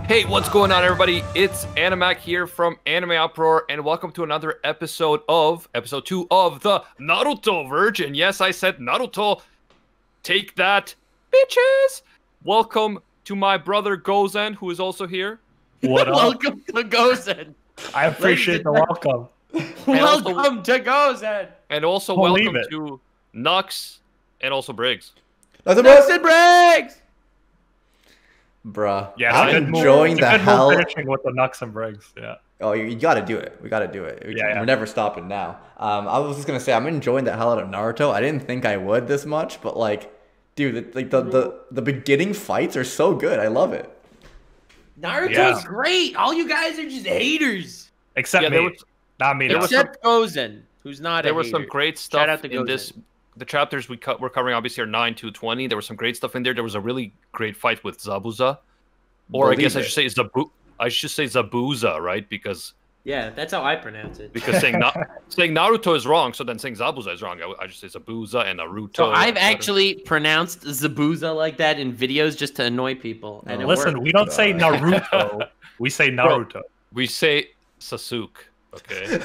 Hey, what's going on, everybody? It's Animac here from Anime Uproar, and welcome to another episode 2 of the Naruto Virgin. Yes, I said Naruto. Take that, bitches! Welcome to my brother Gozen, who is also here. What up? Welcome to Gozen. I appreciate the welcome. Welcome to Gozen. And also welcome to Nux and also Briggs. Nux and Briggs! Bruh, Yeah, I'm enjoying the hell. Finishing with the Nux and Briggs. Yeah. Oh, you gotta do it. We gotta do it. We're never stopping now. I was just gonna say I'm enjoying the hell out of Naruto. I didn't think I would this much, but like, dude, the beginning fights are so good. I love it. Naruto's great. All you guys are just haters. Except me. Not me. Except Gozen, who's not a hater. There was some great stuff Shout out to in this. The chapters we're covering obviously are 9 to 20. There was some great stuff in there. There was a really great fight with ZABUZA, or I guess I should say ZABUZA, right? Because that's how I pronounce it. Because saying Naruto is wrong, so then saying ZABUZA is wrong. I just say ZABUZA and Naruto. So I've actually pronounced ZABUZA like that in videos just to annoy people. And listen, we don't say Naruto. We say Naruto. Bro, we say Sasuke. Okay.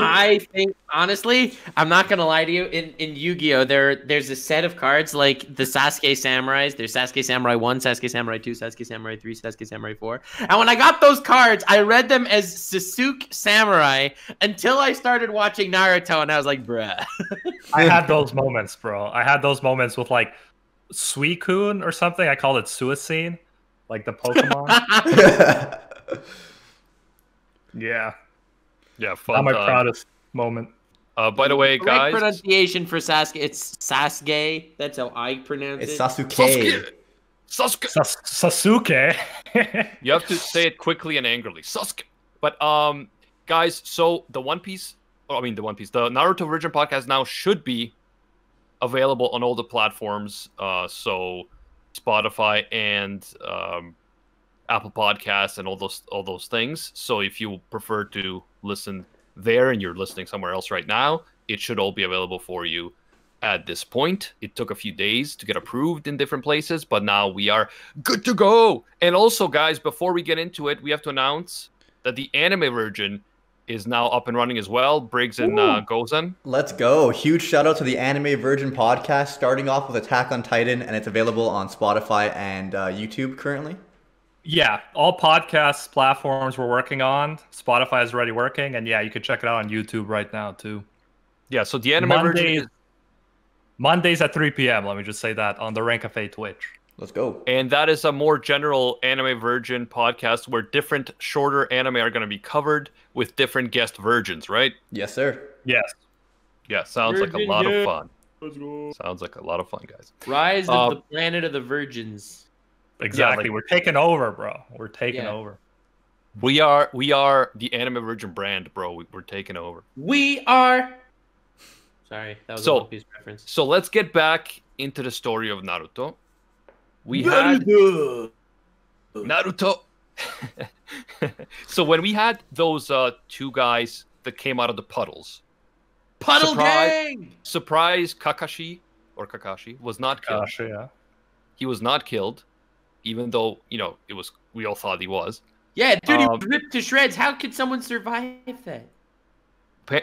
I think honestly, I'm not gonna lie to you. In Yu-Gi-Oh, there's a set of cards like the Sasuke Samurais. There's Sasuke Samurai 1, Sasuke Samurai 2, Sasuke Samurai 3, Sasuke Samurai 4. And when I got those cards, I read them as Sasuke Samurai until I started watching Naruto, and I was like, bruh. I had those moments, bro. I had those moments with like Suicune or something. I called it Suicune, like the Pokemon. Yeah. Yeah, fun. Not my proudest moment. By the way, guys, pronunciation for Sasuke, it's Sasuke. That's how I pronounce it. It's Sasuke. Sasuke. You have to say it quickly and angrily. Sasuke. But guys, so the Naruto Virgin podcast now should be available on all the platforms. So Spotify and Apple Podcasts and all those things. So if you prefer to listen there and you're listening somewhere else right now, it should all be available for you at this point. It took a few days to get approved in different places, but now we are good to go. And also, guys, before we get into it, we have to announce that the anime version is now up and running as well. Briggs and Gozen. Let's go. Huge shout out to the Anime Virgin podcast, starting off with Attack on Titan, and it's available on Spotify and YouTube currently. Yeah, all podcast platforms we're working on. Spotify is already working, and yeah, you can check it out on YouTube right now too. Yeah, so the anime version is Mondays at 3 p.m. Let me just say that on the Rank of 8 Twitch. Let's go. And that is a more general Anime Virgin podcast where different shorter anime are going to be covered with different guest virgins, right? Yes, sir. Yes. Yeah, sounds like a lot of fun. Let's go. Sounds like a lot of fun, guys. Rise of the Planet of the Virgins. Exactly. We're taking over, bro. We're taking over. We are the Anime Virgin brand, bro. We're taking over. We are. Sorry, that was a One Piece reference. So let's get back into the story of Naruto. Naruto. So when we had those two guys that came out of the puddles, gang. Surprise! Kakashi was not killed. He was not killed. Even though, we all thought he was. Yeah, dude, he was ripped to shreds. How could someone survive that?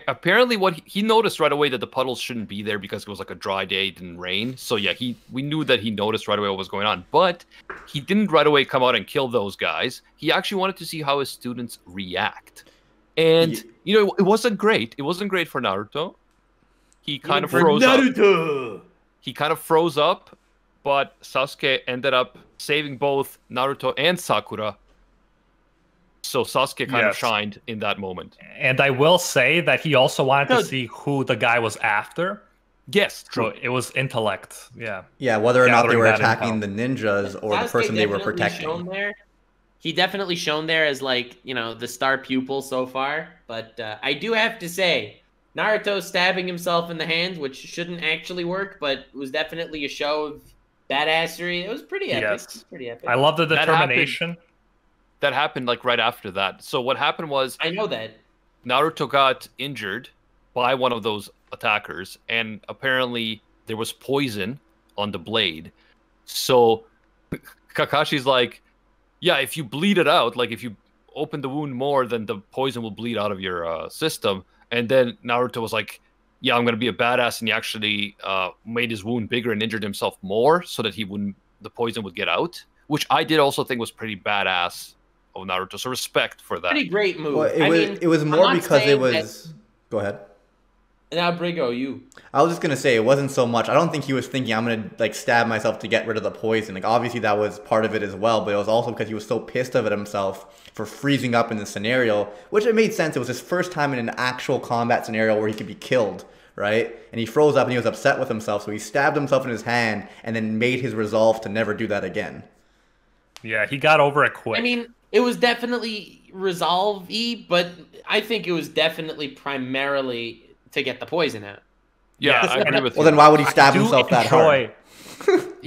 Apparently, he noticed right away that the puddles shouldn't be there because it was like a dry day, it didn't rain. So yeah, we knew that he noticed right away what was going on. But he didn't right away come out and kill those guys. He actually wanted to see how his students react. And, it wasn't great. It wasn't great for Naruto. He kind of froze up. He kind of froze up. But Sasuke ended up saving both Naruto and Sakura. So Sasuke kind of shined in that moment. And I will say that he also wanted to see who the guy was after. Yes, true. So it was intellect. Yeah. Yeah, whether or not they were attacking the ninjas or the person they were protecting. He definitely shone there as the star pupil so far. But I do have to say, Naruto stabbing himself in the hand, which shouldn't actually work, but was definitely a show of badassery. It was pretty epic. Yes. Pretty epic. I love the determination. That happened right after that. So what happened was, I know that Naruto got injured by one of those attackers, and apparently there was poison on the blade. So Kakashi's like, yeah, if you bleed it out, like if you open the wound more, then the poison will bleed out of your system. And then Naruto was like, yeah, I'm gonna be a badass, and he actually made his wound bigger and injured himself more so that the poison would get out, which I did also think was pretty badass of Naruto. So respect for that. Pretty great move. Well, it was more because it was. Go ahead. Now, Brigo, you. I was just gonna say it wasn't so much. I don't think he was thinking I'm gonna like stab myself to get rid of the poison. Like obviously that was part of it as well, but it was also because he was so pissed of it himself for freezing up in the scenario, which it made sense. It was his first time in an actual combat scenario where he could be killed, right? And he froze up and he was upset with himself, so he stabbed himself in his hand and then made his resolve to never do that again. Yeah, he got over it quick. I mean, it was definitely resolve-y, but I think it was definitely primarily to get the poison out. Yeah, I agree with you. Well, then why would he stab himself that hard?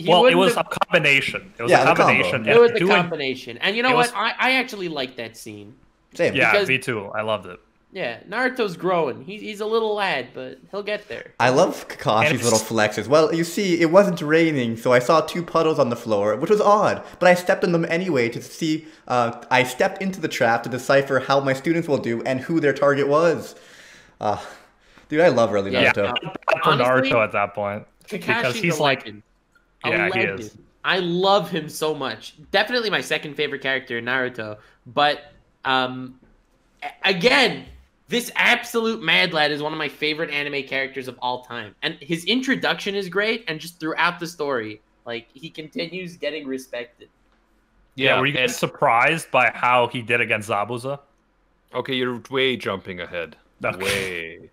Well, it was a combination. It was a combination. It was a combination. And you know what? I actually liked that scene. Same. Yeah, me too. I loved it. Yeah, Naruto's growing. He's a little lad, but he'll get there. I love Kakashi's little flexes. Well, you see, it wasn't raining, so I saw 2 puddles on the floor, which was odd. But I stepped in them anyway to see. I stepped into the trap to decipher how my students will do and who their target was. Dude, I love early Naruto. Yeah, honestly, Naruto at that point. Because he's like, yeah, he is. I love him so much. Definitely my second favorite character in Naruto. But again, this absolute mad lad is one of my favorite anime characters of all time. And his introduction is great, and just throughout the story, like, he continues getting respected. Yeah, were you guys surprised by how he did against Zabuza? Okay, you're way jumping ahead. Way.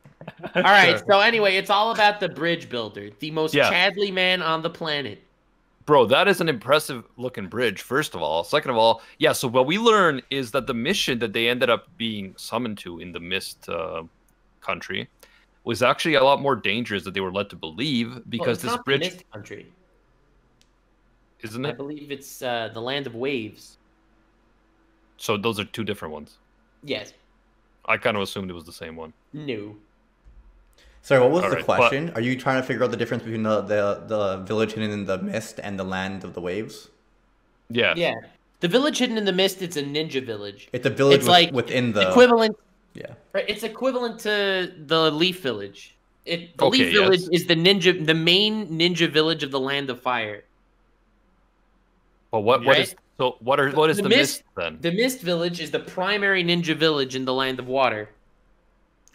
All right, so anyway, it's all about the bridge builder, the most Chadley man on the planet. Bro, that is an impressive looking bridge, first of all. Second of all, yeah, so what we learn is that the mission that they ended up being summoned to in the Mist country was actually a lot more dangerous than they were led to believe, because this bridge... Mist country. Isn't it? I believe it's the Land of Waves. So those are 2 different ones? Yes. I kind of assumed it was the same one. No. Sorry, what was the question? Are you trying to figure out the difference between the village hidden in the mist and the land of the waves? Yeah. Yeah. The village hidden in the mist, it's a ninja village. It's a village within the... Equivalent... Yeah. Right, it's equivalent to the Leaf Village. The Leaf Village is the main ninja village of the Land of Fire. Well, what is the mist then? The Mist Village is the primary ninja village in the Land of Water.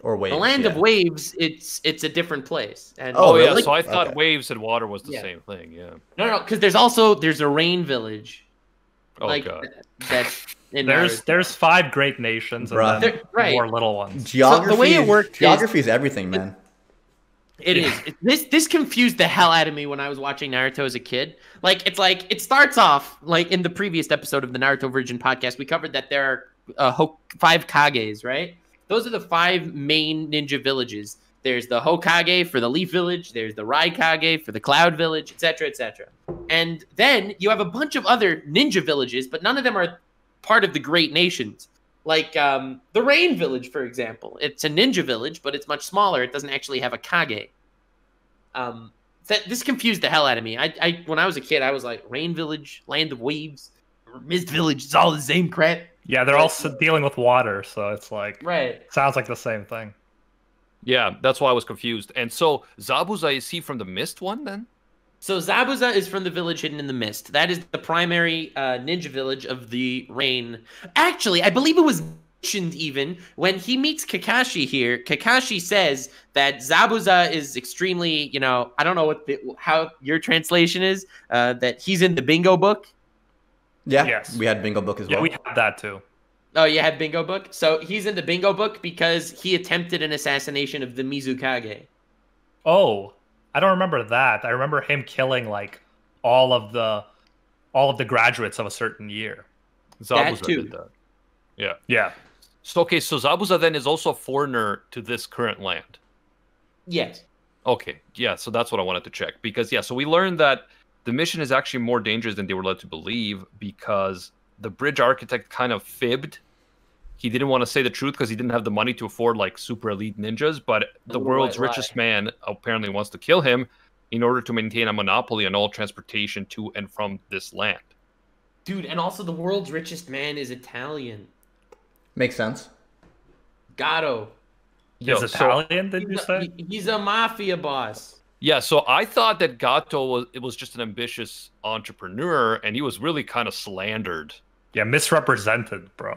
Or Waves. The Land of Waves, it's a different place. And really? So I thought Waves and Water was the same thing. Yeah. No, because there's a Rain Village. Oh god. There's 5 great nations and then more little ones. Geography. So the way it works geography is everything, man. It is. This confused the hell out of me when I was watching Naruto as a kid. It starts off like in the previous episode of the Naruto Virgin podcast. We covered that there are 5 Kages, right? Those are the 5 main ninja villages. There's the Hokage for the Leaf Village. There's the Raikage for the Cloud Village, etc., etc. And then you have a bunch of other ninja villages, but none of them are part of the Great Nations. Like the Rain Village, for example. It's a ninja village, but it's much smaller. It doesn't actually have a Kage. This confused the hell out of me. When I was a kid, I was like, Rain Village, Land of Waves, Mist Village, it's all the same crap. Yeah, they're all dealing with water, so it's like... Right. Sounds like the same thing. Yeah, that's why I was confused. And so, Zabuza, is he from the Mist one, then? So, Zabuza is from the village hidden in the Mist. That is the primary ninja village of the Rain. Actually, I believe it was mentioned even when he meets Kakashi here. Kakashi says that Zabuza is extremely, I don't know how your translation is, that he's in the bingo book. Yeah, yes. We had bingo book as well. Yeah, we had that too. Oh, you had bingo book? So he's in the bingo book because he attempted an assassination of the Mizukage. Oh, I don't remember that. I remember him killing like all of the graduates of a certain year. Zabuza did that. Yeah. Yeah. So so Zabuza then is also a foreigner to this current land. Yes. Okay. Yeah, so that's what I wanted to check. Because so we learned that the mission is actually more dangerous than they were led to believe, because the bridge architect kind of fibbed. He didn't want to say the truth because he didn't have the money to afford like super elite ninjas, but the world's richest man apparently wants to kill him in order to maintain a monopoly on all transportation to and from this land. Dude, and also the world's richest man is Italian. Makes sense. Gato. He's Italian, did you say? He's a mafia boss. Yeah, so I thought that Gato was just an ambitious entrepreneur, and he was really kind of slandered. Yeah, misrepresented, bro.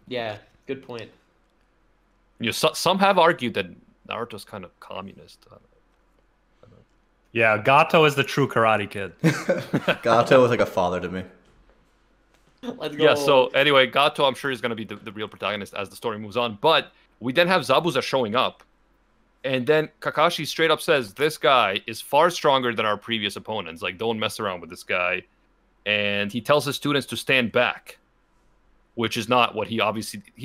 Yeah, good point. You know, some have argued that Naruto's kind of communist. Yeah, Gato is the true Karate Kid. Gato was like a father to me. Let's go. Yeah, so anyway, Gato, I'm sure he's going to be the real protagonist as the story moves on. But we then have Zabuza showing up. And then Kakashi straight up says, this guy is far stronger than our previous opponents. Like, don't mess around with this guy. And he tells his students to stand back, which is not what he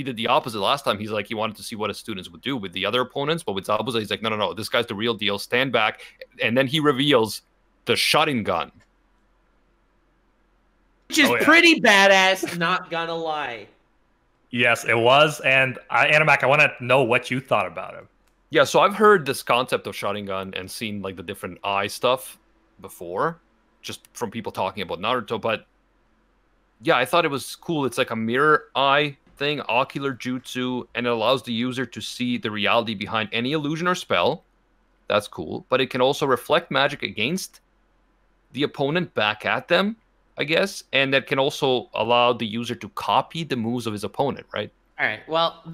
did the opposite last time. He's like, he wanted to see what his students would do with the other opponents. But with Zabuza, he's like, no, this guy's the real deal. Stand back. And then he reveals the Sharingan. Which is pretty badass, not gonna lie. Yes, it was. And Animac, I want to know what you thought about him. Yeah, so I've heard this concept of Sharingan and seen like the different eye stuff before, just from people talking about Naruto. But yeah, I thought it was cool. It's like a mirror eye thing, ocular jutsu, and it allows the user to see the reality behind any illusion or spell. That's cool. But it can also reflect magic against the opponent back at them, I guess. And that can also allow the user to copy the moves of his opponent, right? All right, well...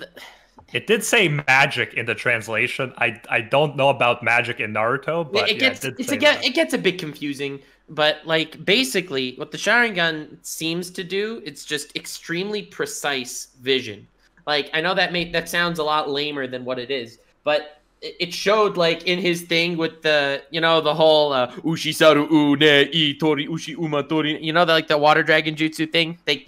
It did say magic in the translation. I don't know about magic in Naruto, but it gets a bit confusing. But like basically, what the Sharingan seems to do, it's just extremely precise vision. Like I know that sounds a lot lamer than what it is, but it showed like in his thing with the the whole Ushisaru u ne I tori ushi uma tori, the water dragon jutsu thing. He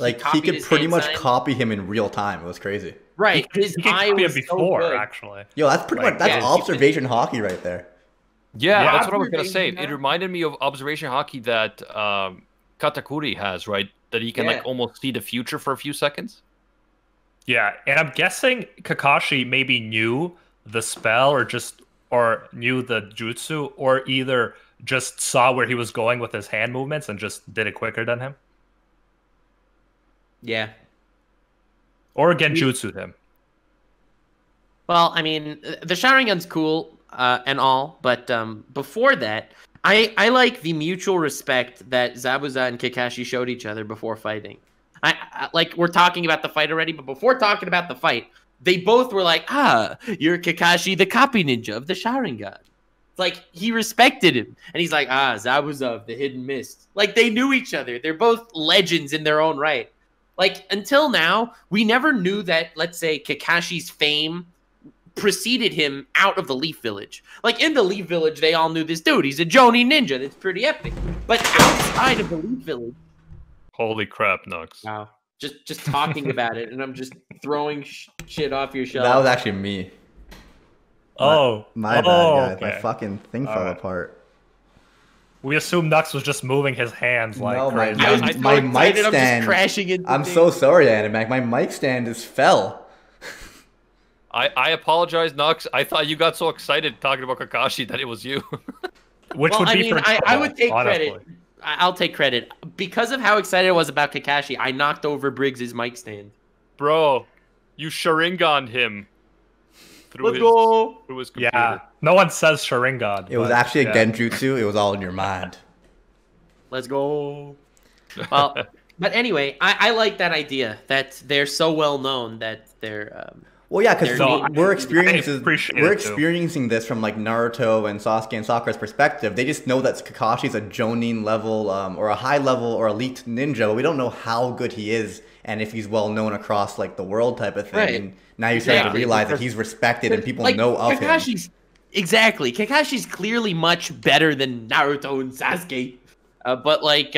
could pretty much copy him in real time. It was crazy. Right, his eye was before, so actually. Yo, that's pretty much observation hockey right there. Yeah, that's what I was gonna say. It reminded me of observation hockey that Katakuri has, right? That he can like almost see the future for a few seconds. Yeah, and I'm guessing Kakashi maybe knew the spell or knew the jutsu, or either just saw where he was going with his hand movements and just did it quicker than him. Yeah. Or genjutsu'd him. Well, I mean, the Sharingan's cool and all, but before that, I like the mutual respect that Zabuza and Kakashi showed each other before fighting. I like, we're talking about the fight already, but before talking about the fight, they both were like, you're Kakashi, the copy ninja of the Sharingan. It's like, he respected him. And he's like, Zabuza of the Hidden Mist. Like, they knew each other. They're both legends in their own right. Like, until now, we never knew that, let's say, Kakashi's fame preceded him out of the Leaf Village. Like, in the Leaf Village, they all knew this dude. He's a Jonin ninja. That's pretty epic. But outside of the Leaf Village... Holy crap, Nux. Wow. Just talking about it, and I'm just throwing shit off your shelf. That was actually me. My bad, guys. Okay. My fucking thing fell apart. We assumed Nux was just moving his hands like crazy. My mic stand. I'm just crashing into I'm so sorry, Animac. My mic stand just fell. I apologize, Nux. I thought you got so excited talking about Kakashi that it was you. Which would be I would take credit. I'll take credit. Because of how excited I was about Kakashi, I knocked over Briggs's mic stand. Bro, you Sharingan'd him. Through his computer. Yeah, no one says Sharingan. It was actually a genjutsu. It was all in your mind. Let's go. Well, but anyway, I like that idea that they're so well known that they're... well, yeah, because we're experiencing this from like Naruto and Sasuke and Sakura's perspective. They just know that Kakashi's a Jonin level or a high level or elite ninja, but we don't know how good he is and if he's well known across like the world type of thing. Right. And now you're starting to realize that he's respected and people know of him. Exactly. Kakashi's clearly much better than Naruto and Sasuke. But like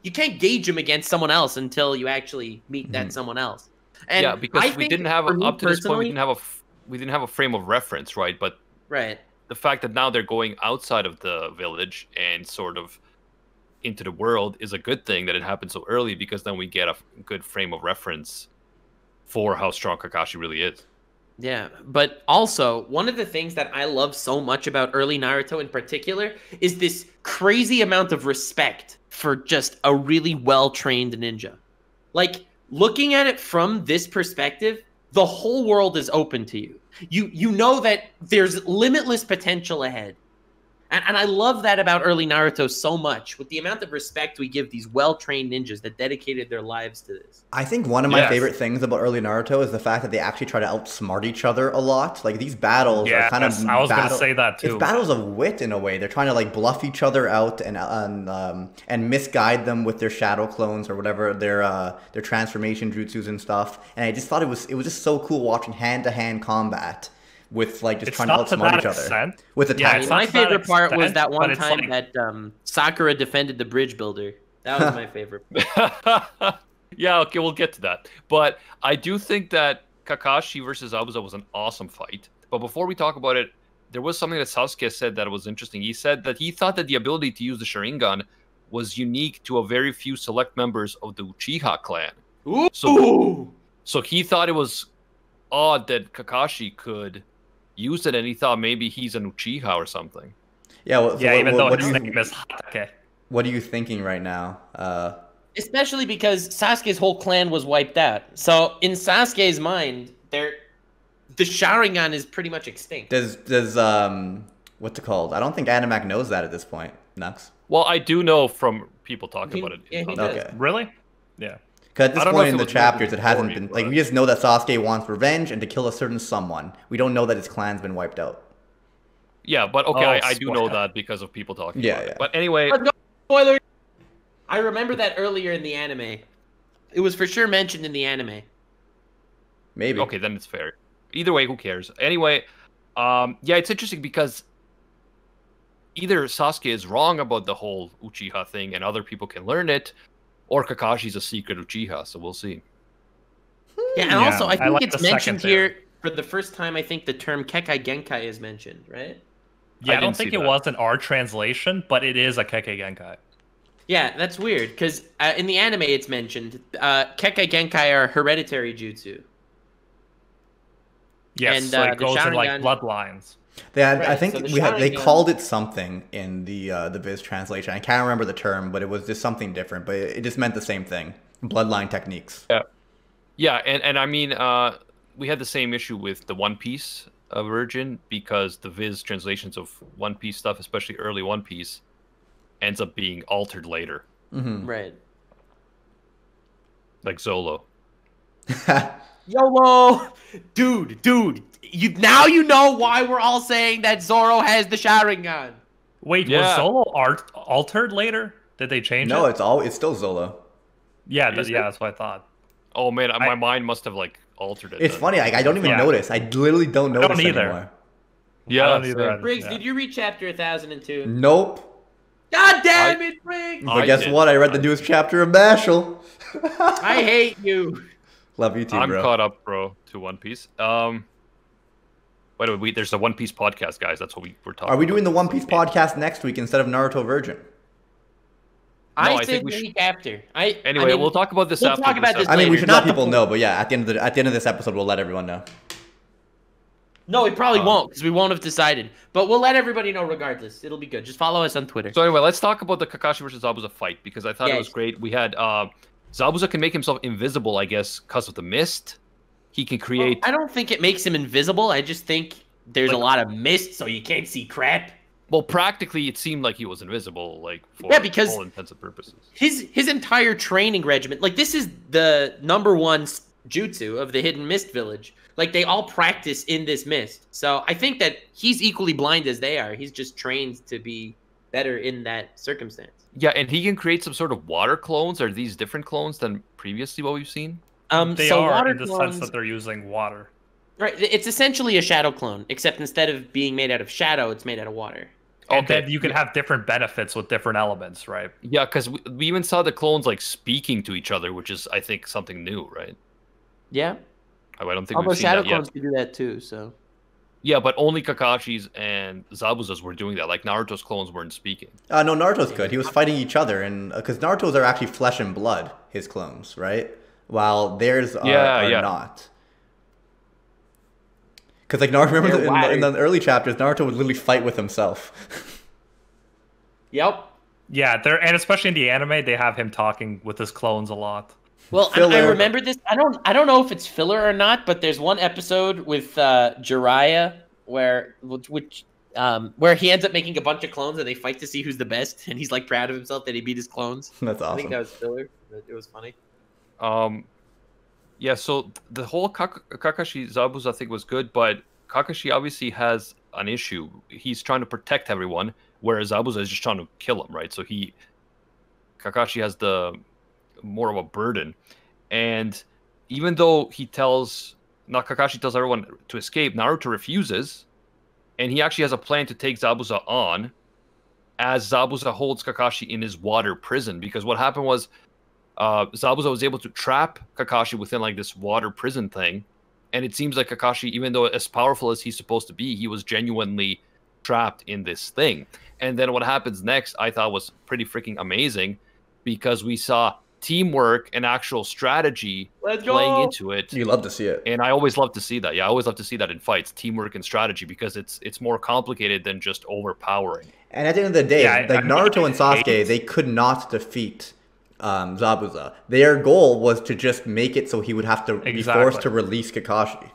you can't gauge him against someone else until you actually meet that someone else. And yeah, because we didn't have up to this point we didn't have a frame of reference, right? But the fact that now they're going outside of the village and sort of into the world is a good thing that it happened so early, because then we get a good frame of reference for how strong Kakashi really is. Yeah, but also one of the things that I love so much about early Naruto in particular is this crazy amount of respect for just a really well-trained ninja. Like, looking at it from this perspective, the whole world is open to you. You know that there's limitless potential ahead. And I love that about early Naruto so much, with the amount of respect we give these well-trained ninjas that dedicated their lives to this. I think one of my favorite things about early Naruto is the fact that they actually try to outsmart each other a lot. Like, these battles are kind of... I was going to say that, too. It's battles of wit, in a way. They're trying to, like, bluff each other out and misguide them with their shadow clones or whatever, their transformation jutsus and stuff. And I just thought it was just so cool watching hand-to-hand combat with, like, just trying to outsmart each other. With attacks. My favorite part was that one time that Sakura defended the bridge builder. That was my favorite part. Yeah, okay, we'll get to that. But I do think that Kakashi versus ZABUZA was an awesome fight. But before we talk about it, there was something that Sasuke said that was interesting. He said that he thought that the ability to use the Sharingan was unique to a very few select members of the Uchiha clan. Ooh! So he thought it was odd that Kakashi could use it, and he thought maybe he's an Uchiha or something. Yeah, well, so even though his name is Hatake. What are you thinking right now? Especially because Sasuke's whole clan was wiped out. So in Sasuke's mind, the Sharingan is pretty much extinct. Does what's it called? I don't think Animac knows that at this point. Nux. Well, I do know from people talking about it. Yeah, he does. Okay. Really? Yeah. Because at this point in the chapters, it hasn't been... Like, we just know that Sasuke wants revenge and to kill a certain someone. We don't know that his clan's been wiped out. Yeah, but okay, I do know that because of people talking about it. But anyway... Spoiler! I remember that earlier in the anime. It was for sure mentioned in the anime. Maybe. Okay, then it's fair. Either way, who cares? Anyway, yeah, it's interesting because either Sasuke is wrong about the whole Uchiha thing and other people can learn it, or Kakashi's a secret Uchiha, so we'll see. Yeah, and also, I think it's mentioned here for the first time. I think the term Kekai Genkai is mentioned, right? Yeah, I don't think it was in our translation, but it is a Kekai Genkai. Yeah, that's weird, because in the anime it's mentioned. Kekai Genkai are hereditary jutsu. Yes, and, so it goes in, like, bloodlines. I think they called it something in the Viz translation. I can't remember the term, but it was just something different. But it just meant the same thing: bloodline techniques. Yeah, and I mean, we had the same issue with the One Piece version because the Viz translations of One Piece stuff, especially early One Piece, ends up being altered later. Mm-hmm. Right. Like Zolo. YOLO! Dude. Now you know why we're all saying that Zoro has the Sharingan. Wait, was Zolo altered later? Did they change it? No, it's still Zolo. Yeah, that's what I thought. Oh man, my mind must have like altered it. It's funny, I don't even notice. I literally don't notice anymore. Yeah, I don't either. Briggs, did you read chapter 1002? Nope. God damn it, Briggs! But guess what? I read the newest chapter of Mashal. I hate you. Love you too, bro. I'm caught up, bro, to One Piece. By the way, there's a One Piece podcast, guys. That's what we're talking about. Are we doing the One Piece podcast next week instead of Naruto Virgin? I think the week after. Anyway, we'll talk about this after. Talk about this I mean, we should let people know, but yeah, at the end of this episode, we'll let everyone know. No, we probably won't, because we won't have decided. But we'll let everybody know regardless. It'll be good. Just follow us on Twitter. So anyway, let's talk about the Kakashi versus ZABUZA fight, because I thought it was great. We had ZABUZA can make himself invisible, I guess, because of the mist. He can create... Well, I don't think it makes him invisible. I just think there's a lot of mist, so you can't see crap. Well, practically, it seemed like he was invisible, like, for because all intents and purposes. His entire training regimen... Like, this is the #1 jutsu of the Hidden Mist Village. Like, they all practice in this mist. So I think that he's equally blind as they are. He's just trained to be better in that circumstance. Yeah, and he can create some sort of water clones. Are these different clones than previously what we've seen? They are in the sense that they're using water. Right. It's essentially a shadow clone, except instead of being made out of shadow, it's made out of water. And then you can have different benefits with different elements, right? Yeah, because we even saw the clones, like, speaking to each other, which is, I think, something new, right? Yeah. I don't think we've seen that yet. Shadow clones can do that too, so... Yeah, but only Kakashi's and Zabuza's were doing that. Like, Naruto's clones weren't speaking. No, Naruto's good. He was fighting each other, and because Naruto's are actually flesh and blood, his clones, right? While theirs are not. Because, like, Naruto, remember in the early chapters, Naruto would literally fight with himself. Yep. Yeah, and especially in the anime, they have him talking with his clones a lot. Well, I remember this. I don't know if it's filler or not, but there's one episode with Jiraiya where he ends up making a bunch of clones and they fight to see who's the best, and he's like proud of himself that he beat his clones. That's awesome. I think that was filler. It was funny. Yeah. So the whole Kakashi Zabuza thing was good, but Kakashi obviously has an issue. He's trying to protect everyone, whereas Zabuza is just trying to kill him, right? So Kakashi has more of a burden, and even though Kakashi tells everyone to escape, Naruto refuses, and he actually has a plan to take Zabuza on, as Zabuza holds Kakashi in his water prison. Because what happened was, Zabuza was able to trap Kakashi within like this water prison thing, and it seems like Kakashi, even though as powerful as he's supposed to be, he was genuinely trapped in this thing. And then what happens next, I thought was pretty freaking amazing, because we saw teamwork and actual strategy playing into it. You love to see it. And I always love to see that. Yeah, I always love to see that in fights, teamwork and strategy, because it's more complicated than just overpowering. And at the end of the day, Naruto and Sasuke, they could not defeat Zabuza. Their goal was to just make it so he would have to be forced to release Kakashi.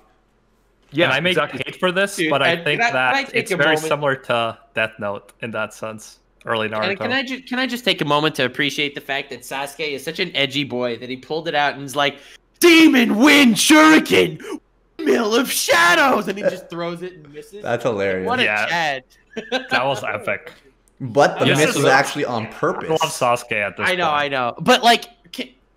Yeah, and I make hate for this, but I think that it's very similar to Death Note in that sense. Early Naruto. And can I just take a moment to appreciate the fact that Sasuke is such an edgy boy that he pulled it out and is like, Demon Wind Shuriken, Mill of Shadows, and he just throws it and misses. That's hilarious. What a Chad. That was epic. But the miss was actually on purpose. I love Sasuke at this point. I know. But like,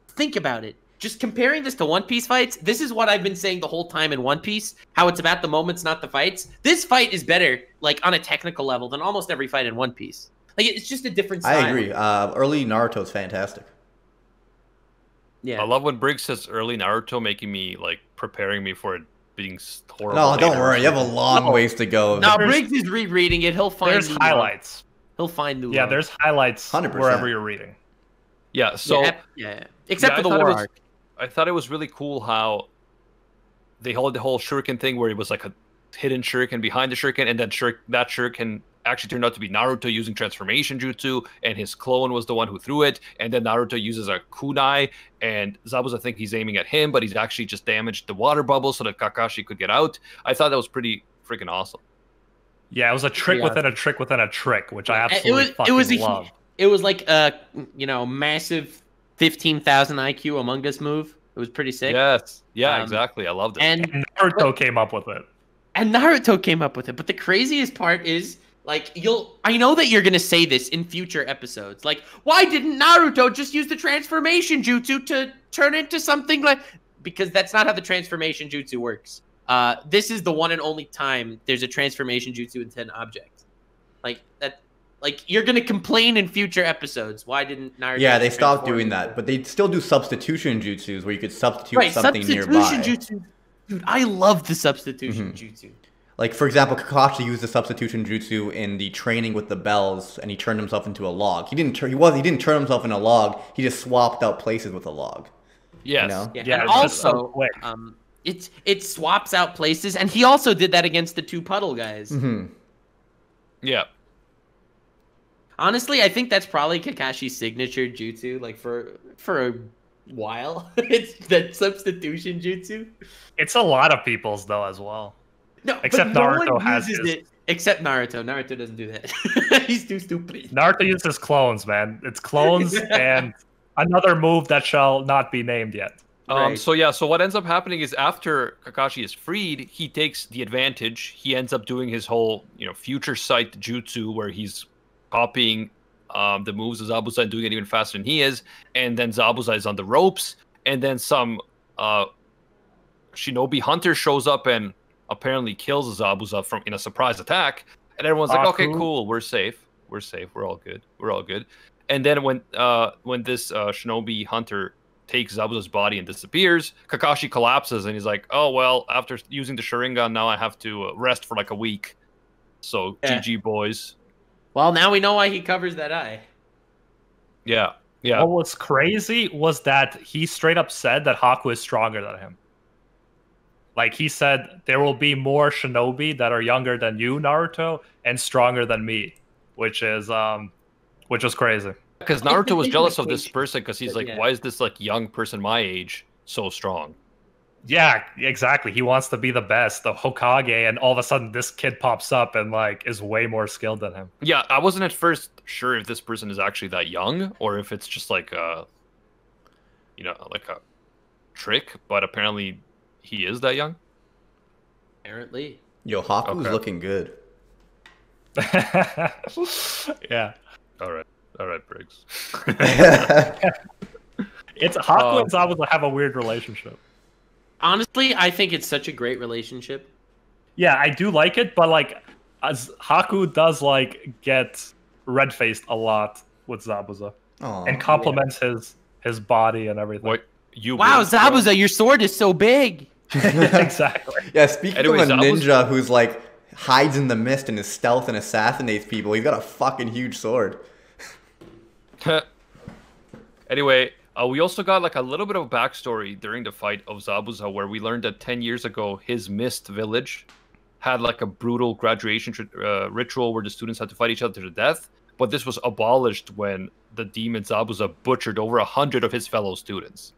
think about it. Just comparing this to One Piece fights, this is what I've been saying the whole time in One Piece, how it's about the moments, not the fights. This fight is better, like, on a technical level than almost every fight in One Piece. Like, it's just a different style. I agree. Early Naruto is fantastic. Yeah. I love when Briggs says early Naruto, making me, like, preparing me for it being horrible. No, don't worry. You have a long ways to go. No, Briggs is rereading it. He'll find There's highlights. He'll find new love. There's highlights 100%. wherever you're reading. Yeah, so... Yeah. Except for the war arc. I thought it was really cool how they held the whole shuriken thing where it was like a hidden shuriken behind the shuriken, and then that shuriken actually turned out to be Naruto using transformation jutsu, and his clone was the one who threw it, and then Naruto uses a kunai, and Zabuza think he's aiming at him, but he's actually just damaged the water bubble so that Kakashi could get out. I thought that was pretty freaking awesome. Yeah, it was a trick within a trick within a trick, which I absolutely fucking love. It was like a, massive 15,000 IQ Among Us move. It was pretty sick. Yes. Yeah, exactly. I loved it. And Naruto came up with it. But the craziest part is, like, I know that you're gonna say this in future episodes. Like, why didn't Naruto just use the transformation jutsu to turn into something like? Because that's not how the transformation jutsu works. This is the one and only time there's a transformation jutsu into an object. Like that. Like, you're gonna complain in future episodes. Why didn't Naruto? Yeah, they stopped doing that, but they still do substitution jutsus where you could substitute something nearby. Jutsu. Dude, I love the substitution jutsu. Like, for example, Kakashi used the substitution jutsu in the training with the bells, and he turned himself into a log. He didn't turn himself into a log. He just swapped out places with a log. Yes. You know? Yeah. And also, it swaps out places, and he also did that against the two puddle guys. Yeah. Honestly, I think that's probably Kakashi's signature jutsu, like, for a while. It's that substitution jutsu. It's a lot of people's, though, as well. No, except Naruto has it. Except Naruto. Naruto doesn't do that. He's too stupid. Naruto uses clones, man. It's clones and another move that shall not be named yet. So what ends up happening is after Kakashi is freed, he takes the advantage. He ends up doing his whole, future sight jutsu where he's copying the moves of Zabuza and doing it even faster than he is. And then Zabuza is on the ropes. And then some shinobi hunter shows up and apparently kills Zabuza in a surprise attack. And everyone's like, okay, cool. We're safe. We're all good. And then when this shinobi hunter takes Zabuza's body and disappears, Kakashi collapses and he's like, oh, well, after using the Sharingan, now I have to rest for like a week. So GG, boys. Well, now we know why he covers that eye. Yeah. What was crazy was that he straight up said that Haku is stronger than him. Like, he said, there will be more shinobi that are younger than you, Naruto, and stronger than me. Which is which is crazy. Because Naruto was jealous of this person because he's like, why is this like young person my age so strong? Yeah, exactly. He wants to be the best, the Hokage, and all of a sudden this kid pops up and like is way more skilled than him. Yeah, I wasn't at first sure if this person is actually that young or if it's just like you know, like a trick, but apparently he is that young. Apparently. Yo, Haku's looking good. Yeah. All right, Briggs. It's Haku and Zabuza have a weird relationship. Honestly, I think it's such a great relationship. Yeah, I do like it, but like, as Haku does like get red-faced a lot with Zabuza, and compliments his body and everything. What Wow, Zabuza, your sword is so big. Exactly. Yeah, speaking of a ninja who's like hides in the mist and is stealth and assassinates people, he's got a fucking huge sword. Anyway, we also got like a little bit of a backstory during the fight of Zabuza, where we learned that 10 years ago, his Mist village had like a brutal graduation ritual where the students had to fight each other to the death. But this was abolished when the demon Zabuza butchered over 100 of his fellow students.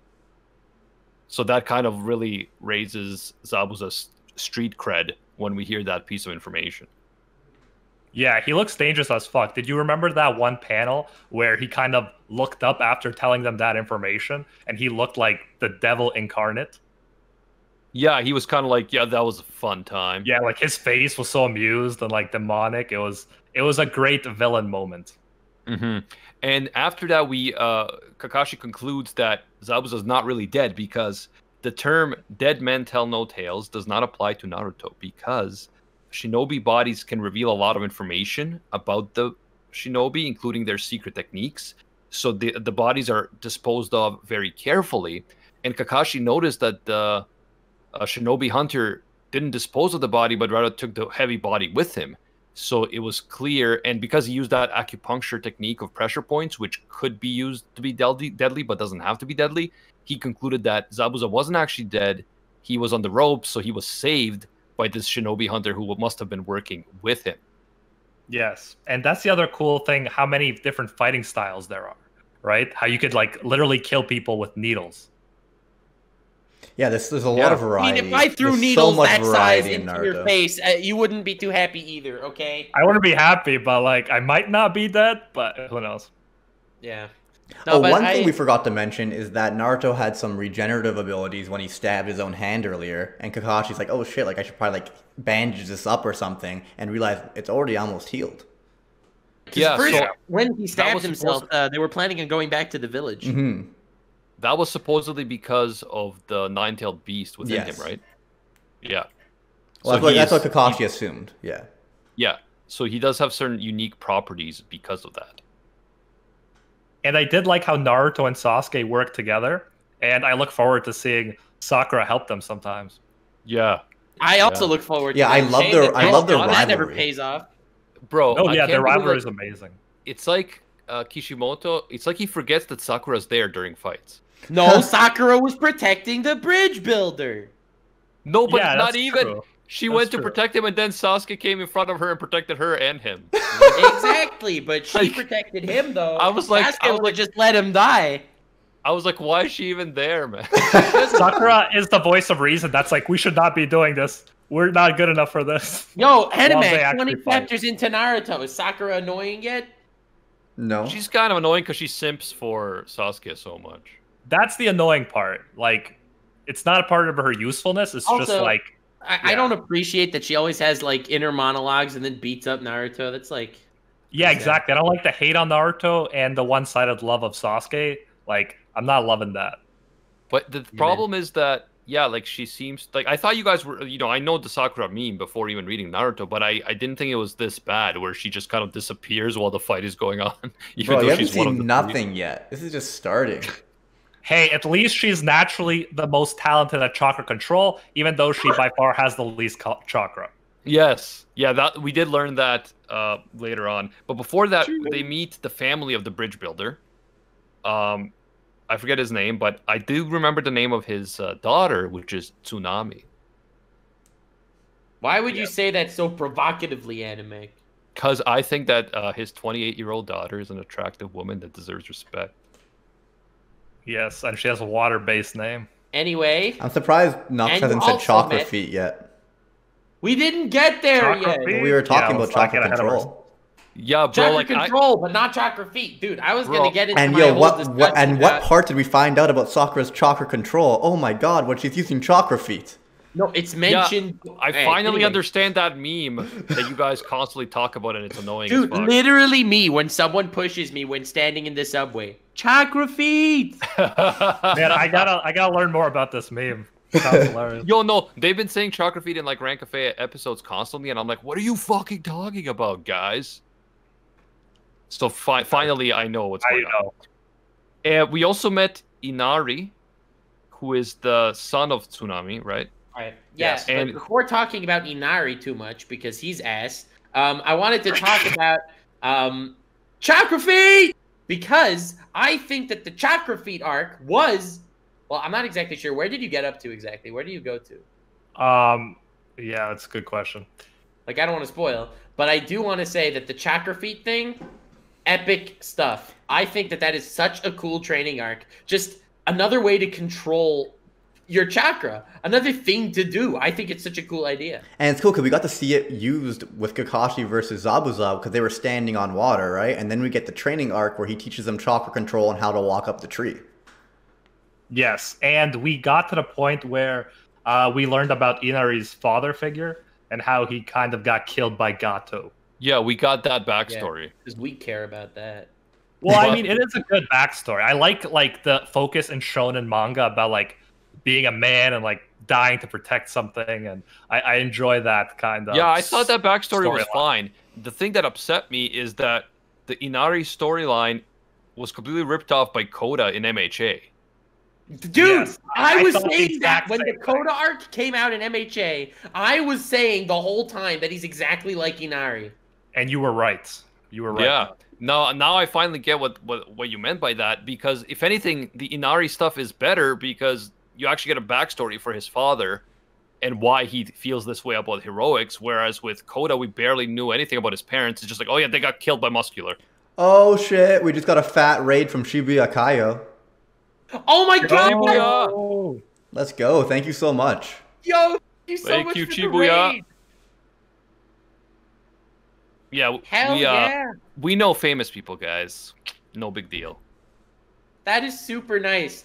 So that kind of really raises Zabuza's street cred when we hear that piece of information. Yeah, he looks dangerous as fuck. Did you remember that one panel where he kind of looked up after telling them that information and he looked like the devil incarnate? Yeah, he was kind of like, yeah, that was a fun time. Yeah, like his face was so amused and like demonic. It was a great villain moment. Mm-hmm. And after that, Kakashi concludes that Zabuza is not really dead because the term "dead men tell no tales" does not apply to Naruto because shinobi bodies can reveal a lot of information about the shinobi, including their secret techniques. So the bodies are disposed of very carefully. And Kakashi noticed that the shinobi hunter didn't dispose of the body, but rather took the heavy body with him. So it was clear, and because he used that acupuncture technique of pressure points, which could be used to be deadly, but doesn't have to be deadly, he concluded that Zabuza wasn't actually dead. He was on the ropes, so he was saved by this shinobi hunter who must have been working with him. Yes, and that's the other cool thing, how many different fighting styles there are, right? How you could like literally kill people with needles. Yeah, there's a lot of variety. I mean, if I threw needles that size into your face, you wouldn't be too happy either, okay? I wouldn't be happy, but like I might not be dead, but who knows? Yeah. No, one thing we forgot to mention is that Naruto had some regenerative abilities when he stabbed his own hand earlier, and Kakashi's like, oh shit, like I should probably like bandage this up or something, and realize it's already almost healed. Yeah, so when he stabbed himself, they were planning on going back to the village. Mm-hmm. That was supposedly because of the nine-tailed beast within him, right? Yeah. Well, so that's what Kakashi assumed. Yeah. Yeah. So he does have certain unique properties because of that. And I did like how Naruto and Sasuke work together, and I look forward to seeing Sakura help them sometimes. Yeah. I also look forward to that. I love their rivalry. That never pays off. Bro, oh yeah, their rivalry is amazing. It's like Kishimoto, it's like he forgets that Sakura's there during fights. No, Sakura was protecting the bridge builder. No, but not even. True. She went to protect him, and then Sasuke came in front of her and protected her and him. Exactly, but she protected him, though. I was like, Sasuke would just let him die. I was like, why is she even there, man? Sakura is the voice of reason. That's like, we should not be doing this. We're not good enough for this. Yo, anime, 20 chapters into Naruto. Is Sakura annoying yet? No. She's kind of annoying because she simps for Sasuke so much. That's the annoying part. Like, it's not a part of her usefulness. It's also, just like... I don't appreciate that she always has, like, inner monologues and then beats up Naruto. That's like... Yeah, exactly. I don't like the hate on Naruto and the one-sided love of Sasuke. Like, I'm not loving that. But the problem is that, yeah, like, she seems... Like, I thought you guys were... You know, I know the Sakura meme before even reading Naruto, but I didn't think it was this bad, where she just kind of disappears while the fight is going on. Even though you haven't seen nothing yet. This is just starting. Hey, at least she's naturally the most talented at chakra control, even though she by far has the least chakra. Yes. Yeah, that we did learn that later on. But before that, they meet the family of the bridge builder. I forget his name, but I do remember the name of his daughter, which is Tsunami. Why would you say that so provocatively, anime? Because I think that his 28-year-old daughter is an attractive woman that deserves respect. Yes, and she has a water-based name. Anyway. I'm surprised Nux hasn't said chakra feet yet. We didn't get there yet. We were talking about chakra control. Yeah, bro. Chakra like control, but not chakra feet, dude. I was gonna get into and my what part did we find out about Sakura's chakra control? Oh my god, when she's using chakra feet. No, it's mentioned. Yeah, I finally understand that meme that you guys constantly talk about, and it's annoying. Dude, literally me when someone pushes me when standing in the subway. Chakra feet. Man, I gotta learn more about this meme. Yo, no, they've been saying chakra feet in like Rank Cafe episodes constantly, and I'm like, what are you fucking talking about, guys? So finally, I know what's going on. And we also met Inari, who is the son of Tsunami, right? Right. Yes. And before talking about Inari too much, because he's ass, I wanted to talk about Chakra Feet, because I think that the Chakra Feet arc was, well, I'm not exactly sure. Where did you get up to exactly? Where do you go to? Yeah, that's a good question. Like, I don't want to spoil, but I do want to say that the Chakra Feet thing, epic stuff. I think that that is such a cool training arc. Just another way to control your chakra, another thing to do. I think it's such a cool idea. And it's cool because we got to see it used with Kakashi versus Zabuza because they were standing on water, right? And then we get the training arc where he teaches them chakra control and how to walk up the tree. Yes, and we got to the point where we learned about Inari's father figure and how he kind of got killed by Gato. Yeah, we got that backstory. Because we care about that. Well, I mean, it is a good backstory. I like the focus in shonen manga about like being a man and like dying to protect something, and I enjoy that kind of. Yeah, I thought that backstory was fine. The thing that upset me is that the Inari storyline was completely ripped off by Koda in MHA. Dude, yes, I was saying that when the Koda arc came out in MHA, I was saying the whole time that he's exactly like Inari. And you were right. You were right. Yeah. Now I finally get what you meant by that, because if anything, the Inari stuff is better because you actually get a backstory for his father and why he feels this way about heroics, whereas with Koda, we barely knew anything about his parents. It's just like, oh yeah, they got killed by Muscular. Oh shit, we just got a fat raid from Shibuya Kaio. Oh my god! Shibuya! Let's go, thank you so much. Yo, thank you so much for Shibuya. The raid. Yeah, Hell we know famous people, guys. No big deal. That is super nice.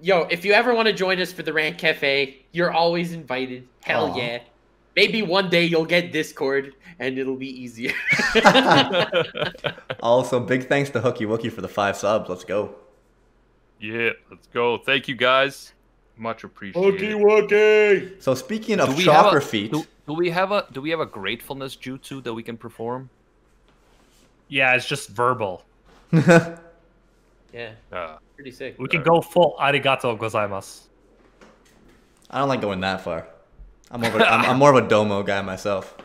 Yo, if you ever want to join us for the Rant Cafe, you're always invited. Hell yeah. Maybe one day you'll get Discord and it'll be easier. Also, big thanks to Hooky Wookie for the 5 subs. Let's go. Yeah, let's go. Thank you, guys. Much appreciated. Hooky Wookie! So speaking of chakra feet... Do we have a gratefulness jutsu that we can perform? Yeah, it's just verbal. Yeah. Pretty sick. We can go full arigato gozaimasu. I don't like going that far. I'm more of a domo guy myself.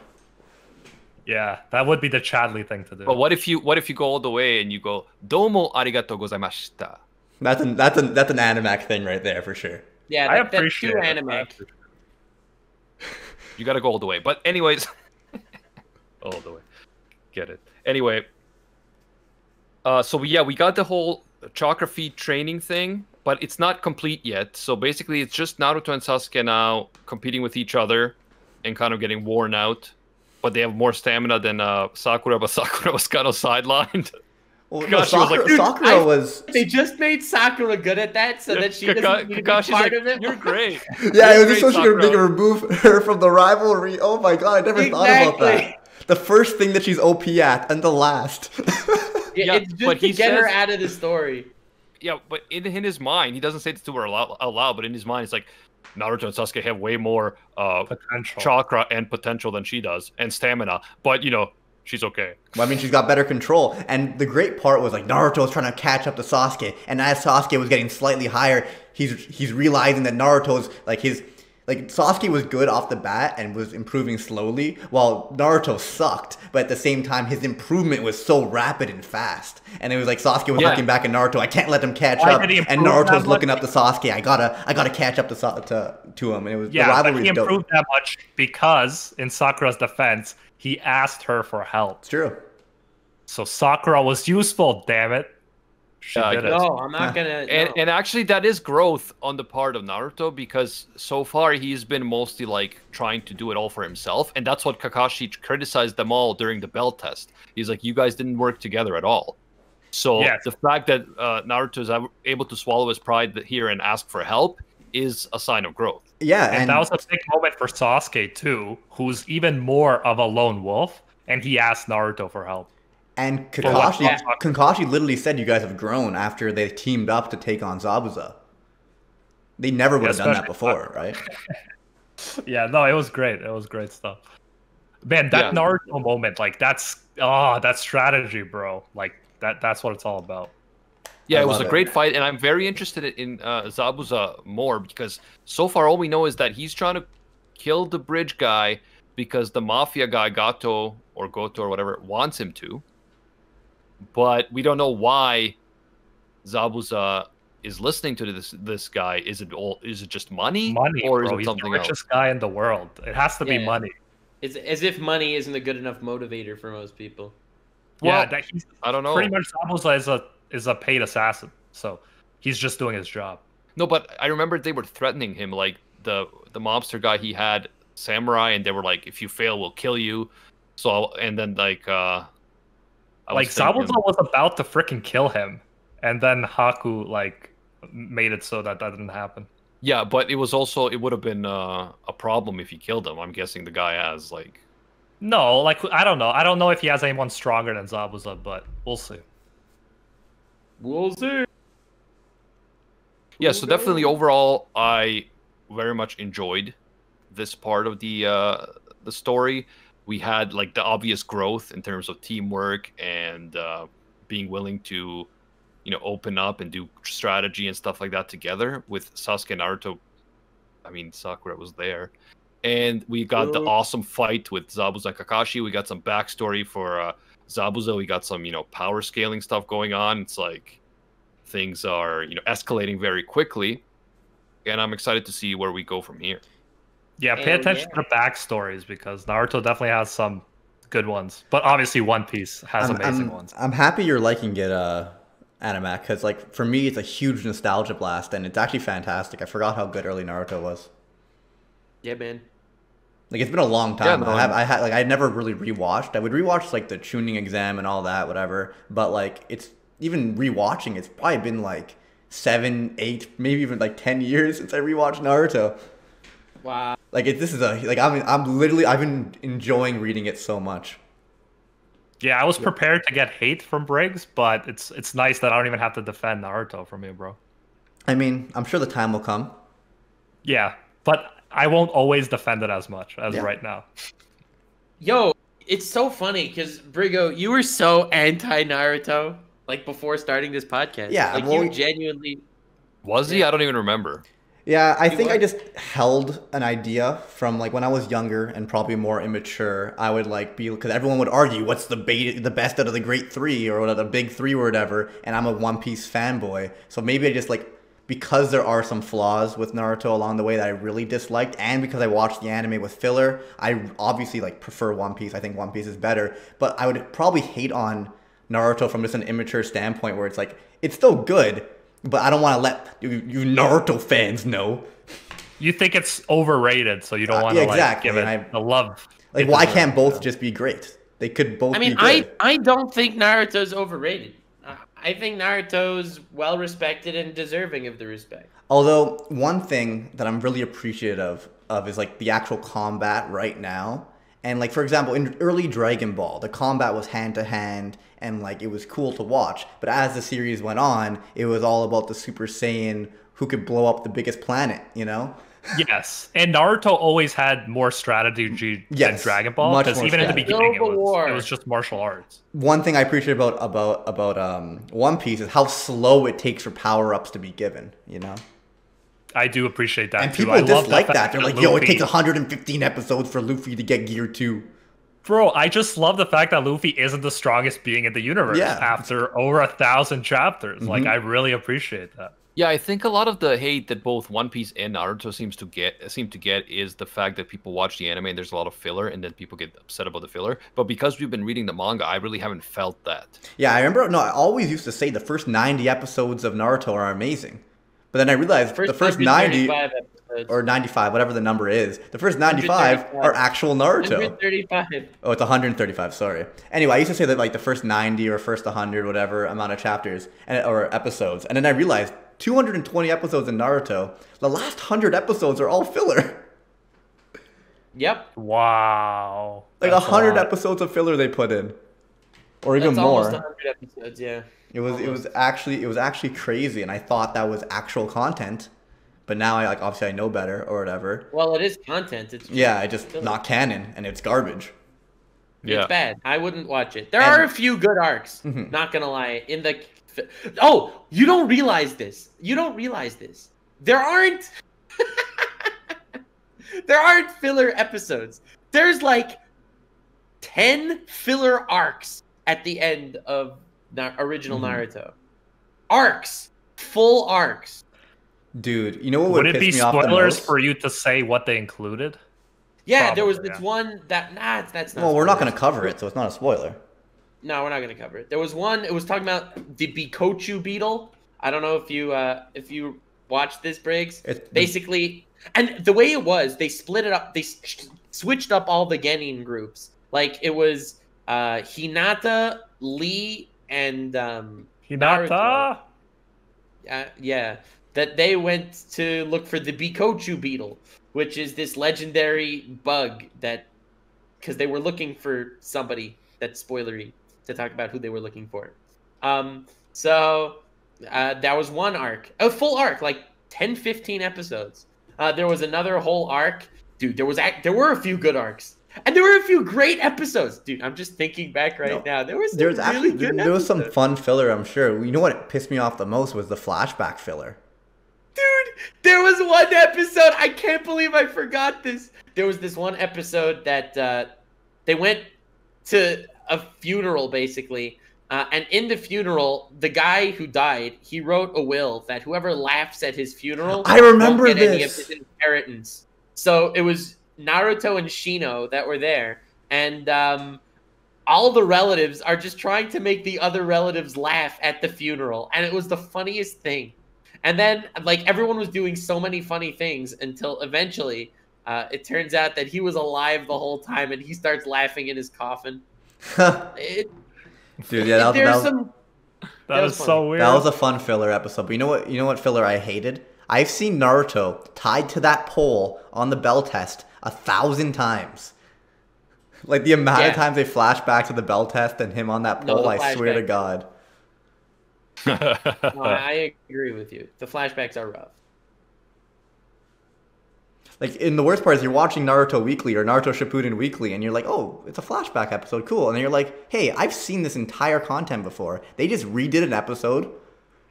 Yeah, that would be the Chadley thing to do. But what if you go all the way and you go domo arigato gozaimashita? That's an animac thing right there for sure. Yeah, I appreciate that's too animac. You gotta go all the way. But anyways, all the way. Get it. Anyway, so we got the whole chakra feet training thing, but it's not complete yet. So basically, it's just Naruto and Sasuke now competing with each other and kind of getting worn out. But they have more stamina than Sakura, but Sakura was kind of sidelined. Well, no, Sakura was... They just made Sakura good at that so that she doesn't need to be part of it. You're great. Yeah, it was just so she could remove her from the rivalry. Oh my god, I never thought about that. The first thing that she's OP at, and the last. Yeah, it's just to get her out of the story. Yeah, but in his mind, he doesn't say this to her out loud, but in his mind, it's like, Naruto and Sasuke have way more chakra and potential than she does, and stamina. But, you know, she's okay. Well, I mean, she's got better control. And the great part was, like, Naruto was trying to catch up to Sasuke. And as Sasuke was getting slightly higher, he's realizing that Naruto's, like, Sasuke was good off the bat and was improving slowly, while Naruto sucked. But at the same time, his improvement was so rapid and fast. And it was like Sasuke was looking back at Naruto. I can't let him catch up. And Naruto's looking up to Sasuke. I gotta catch up to him. And it was the rivalry. But he improved that much because, in Sakura's defense, he asked her for help. It's true. So Sakura was useful, damn it. She did it. No, I'm not gonna. And actually, that is growth on the part of Naruto, because so far he's been mostly like trying to do it all for himself, and that's what Kakashi criticized them all during the bell test. He's like, you guys didn't work together at all. So the fact that Naruto is able to swallow his pride here and ask for help is a sign of growth. Yeah, and that was a big moment for Sasuke too, who's even more of a lone wolf, and he asked Naruto for help. And Kakashi literally said you guys have grown after they teamed up to take on Zabuza. They never would have done that before, right? Yeah, no, it was great. It was great stuff. Man, that Naruto moment, like that's strategy, bro. Like that's what it's all about. Yeah, it was a great fight, and I'm very interested in Zabuza more, because so far all we know is that he's trying to kill the bridge guy because the mafia guy Goto or whatever wants him to. But we don't know why Zabuza is listening to this guy. Is it just money? Or is it something else? He's the richest guy in the world. It has to be money. It's as if money isn't a good enough motivator for most people. Well, I don't know. Pretty much Zabuza is a paid assassin, so he's just doing his job. No, but I remember they were threatening him, like the mobster guy. He had samurai, and they were like, "If you fail, we'll kill you." So, and then Zabuza was about to freaking kill him, and then Haku like made it so that didn't happen. Yeah, but it would have been a problem if he killed him. I'm guessing the guy has like. No, like I don't know. I don't know if he has anyone stronger than Zabuza, but we'll see. We'll see. Yeah, so definitely overall, I very much enjoyed this part of the story. We had like the obvious growth in terms of teamwork and being willing to, open up and do strategy and stuff like that together with Sasuke and Naruto. I mean, Sakura was there. And we got the awesome fight with Zabuza and Kakashi. We got some backstory for Zabuza. We got some, power scaling stuff going on. It's like things are, escalating very quickly. And I'm excited to see where we go from here. Yeah, pay attention to the backstories, because Naruto definitely has some good ones. But obviously One Piece has amazing ones. I'm happy you're liking it, Animac, because like for me it's a huge nostalgia blast, and it's actually fantastic. I forgot how good early Naruto was. Yeah, man. Like it's been a long time. I never really rewatched. I would rewatch like the tuning exam and all that, whatever. But like it's even rewatching, it's probably been like 7, 8, maybe even like 10 years since I rewatched Naruto. Wow. Like I've been enjoying reading it so much. Yeah, I was prepared to get hate from Briggs, but it's nice that I don't even have to defend Naruto from you, bro. I mean, I'm sure the time will come. Yeah, but I won't always defend it as much as right now. Yo, it's so funny because Brigo, you were so anti-Naruto like before starting this podcast. Yeah, like you genuinely. Was he? I don't even remember. Yeah, I think I just held an idea from like when I was younger and probably more immature. I would like be, because everyone would argue what's the best out of the great three or the big three or whatever, and I'm a One Piece fanboy. So maybe I just like, because there are some flaws with Naruto along the way that I really disliked, and because I watched the anime with filler, I obviously like prefer One Piece. I think One Piece is better, but I would probably hate on Naruto from just an immature standpoint where it's like, it's still good, but I don't want to let you Naruto fans know. You think it's overrated, so you don't want to give it the love. Like, why can't both just be great? They could both be good. I don't think Naruto's overrated. I think Naruto's well respected and deserving of the respect. Although one thing that I'm really appreciative of is like the actual combat right now. And like, for example, in early Dragon Ball, the combat was hand to hand and like it was cool to watch. But as the series went on, it was all about the Super Saiyan who could blow up the biggest planet, you know? Yes, and Naruto always had more strategy than Dragon Ball, because even in the beginning it was just martial arts. One thing I appreciate about One Piece is how slow it takes for power-ups to be given, you know? I do appreciate that, and people dislike that. They're like, yo, it takes 115 episodes for Luffy to get Gear 2. Bro, I just love the fact that Luffy isn't the strongest being in the universe after over 1,000 chapters. Like, I really appreciate that. Yeah, I think a lot of the hate that both One Piece and Naruto seem to get is the fact that people watch the anime and there's a lot of filler, and then people get upset about the filler. But because we've been reading the manga, I really haven't felt that. Yeah, I remember. No, I always used to say the first 90 episodes of Naruto are amazing, but then I realized the first 90 or 95, whatever the number is, the first 95 are actual Naruto. 135. Oh, it's 135. Sorry. Anyway, I used to say that like the first 90 or first 100, whatever amount of chapters or episodes, and then I realized 220 episodes in Naruto. The last 100 episodes are all filler. Yep. Wow. Like 100 episodes of filler they put in, or even That's more. Almost 100 episodes. Yeah. It was actually crazy, and I thought that was actual content, but now I obviously I know better or whatever. Well, it is content. It's just not canon, and it's garbage. It's bad. I wouldn't watch it. There are a few good arcs. Not gonna lie. Oh, you don't realize this. There aren't filler episodes. There's like 10 filler arcs at the end of original Naruto. Arcs. Full arcs. Dude, you know what would it be spoilers for you to say what they included? Yeah, there was this one that that's not. Well, we're not going to cover it, so it's not a spoiler. No, we're not going to cover it. There was one. It was talking about the Bikochu beetle. I don't know if you watched this, Briggs. Basically, and the way it was, they split it up. They switched up all the Genin groups. Like it was Hinata, Lee, and Hinata. Yeah, that they went to look for the Bikochu beetle, which is this legendary bug that, because they were looking for somebody. That's spoilery to talk about who they were looking for. So that was one arc, a full arc, like 10, 15 episodes. There was another whole arc, dude. There were a few good arcs, and there were a few great episodes, dude. I'm just thinking back now. There was some fun filler, I'm sure. You know what pissed me off the most was the flashback filler. Dude, there was one episode. I can't believe I forgot this. There was this one episode that they went to a funeral, basically. And in the funeral, the guy who died, he wrote a will that whoever laughs at his funeral I remember won't get this. any of his inheritance. So it was Naruto and Shino that were there. And all the relatives are just trying to make the other relatives laugh at the funeral. And it was the funniest thing. And then, like, everyone was doing so many funny things until eventually it turns out that he was alive the whole time and he starts laughing in his coffin. Dude, yeah, that was so weird. That was a fun filler episode. But you know what filler I hated? I've seen Naruto tied to that pole on the bell test 1,000 times. Like the amount of times they flash back to the bell test and him on that pole, I swear to God. No, I agree with you. The flashbacks are rough. Like, in the worst part is you're watching Naruto Weekly or Naruto Shippuden Weekly, and you're like, oh, it's a flashback episode, cool. And then you're like, hey, I've seen this entire content before. They just redid an episode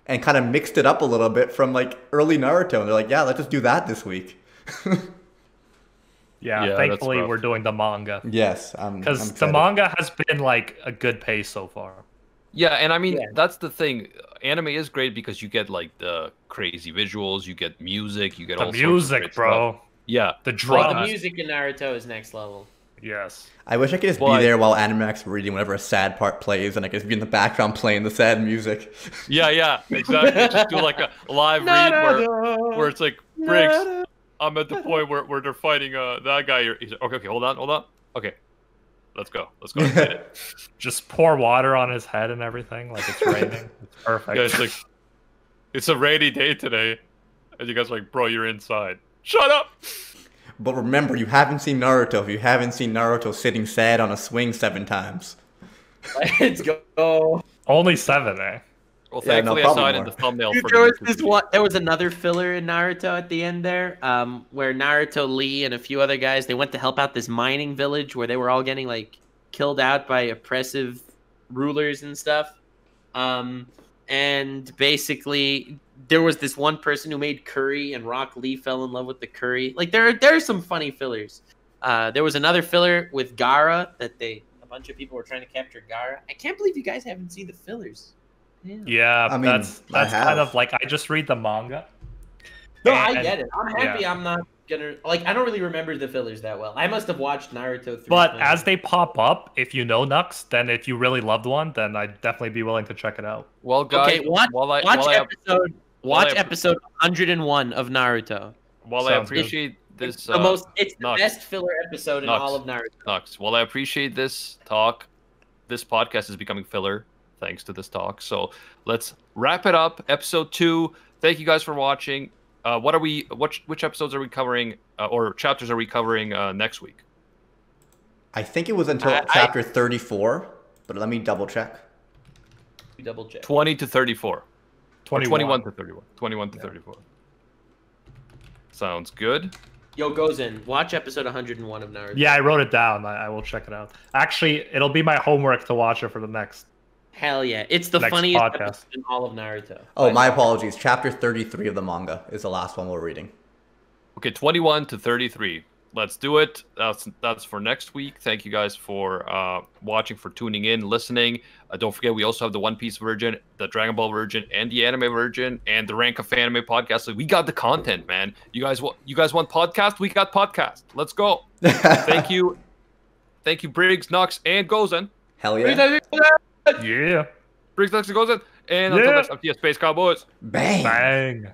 and kind of mixed it up a little bit from, like, early Naruto. And they're like, yeah, let's just do that this week. Yeah, thankfully we're doing the manga. Yes. Because the manga has been, like, a good pace so far. Yeah, and I mean, that's the thing. Anime is great because you get, like, the crazy visuals, you get music, you get all sorts of music, bro. Stuff. Yeah. The drama. The music in Naruto is next level. Yes. I wish I could just be there while Animax reading whenever a sad part plays, and I could just be in the background playing the sad music. Yeah, exactly. Just do like a live read where it's like, Briggs, I'm at the point where they're fighting that guy. He's like, okay, hold on. Okay, let's go. Just pour water on his head and everything, like it's raining. It's perfect. Yeah, it's like, it's a rainy day today, and you guys are like, bro, you're inside. Shut up! But remember, you haven't seen Naruto if you haven't seen Naruto sitting sad on a swing 7 times. Let's go. Only 7, eh? Well, thankfully I saw it in the thumbnail. Dude, there was another filler in Naruto at the end there, where Naruto, Lee, and a few other guys, they went to help out this mining village where they were all getting, like, killed out by oppressive rulers and stuff. And basically, there was this one person who made curry, and Rock Lee fell in love with the curry. Like, there are some funny fillers. There was another filler with Gaara that a bunch of people were trying to capture Gaara. I can't believe you guys haven't seen the fillers. Yeah, I mean, that's I kind have. of like I just read the manga. No, And- I get it. I'm happy yeah. I'm not gonna like. I don't really remember the fillers that well. I must have watched Naruto 3. But as they pop up, if you know Nux, then if you really loved one, then I'd definitely be willing to check it out. Well, guys, okay, watch I- episode 101 of Naruto. while I Sounds good. appreciate this, It's the Nux. best filler episode in Nux. all of Naruto. Nux, while I appreciate this talk, this podcast is becoming filler thanks to this talk. So let's wrap it up. Episode 2. Thank you guys for watching. Which episodes are we covering, or chapters are we covering next week? I think it was until chapter 34, but let me double check. Double check. 20 to 34. 21 to 31. 21 to 34. Sounds good. Yo, Gozen, watch episode 101 of Naruto. Yeah, I wrote it down. I will check it out. Actually, it'll be my homework to watch it for the next. Hell yeah. It's the Next funniest podcast. episode in all of Naruto. Oh, my apologies. Chapter 33 of the manga is the last one we're reading. Okay, 21 to 33. Let's do it. That's for next week. Thank you guys for watching, for tuning in, listening. Don't forget, we also have the One Piece version, the Dragon Ball version, and the anime version, and the Rank of Anime podcast. So we got the content, man. You guys want podcast? We got podcast. Let's go. Thank you, Briggs, Nux, and Gozen. Hell yeah. Yeah. Briggs, Nux, and Gozen. And until next time, Space Cowboys. Bang. Bang.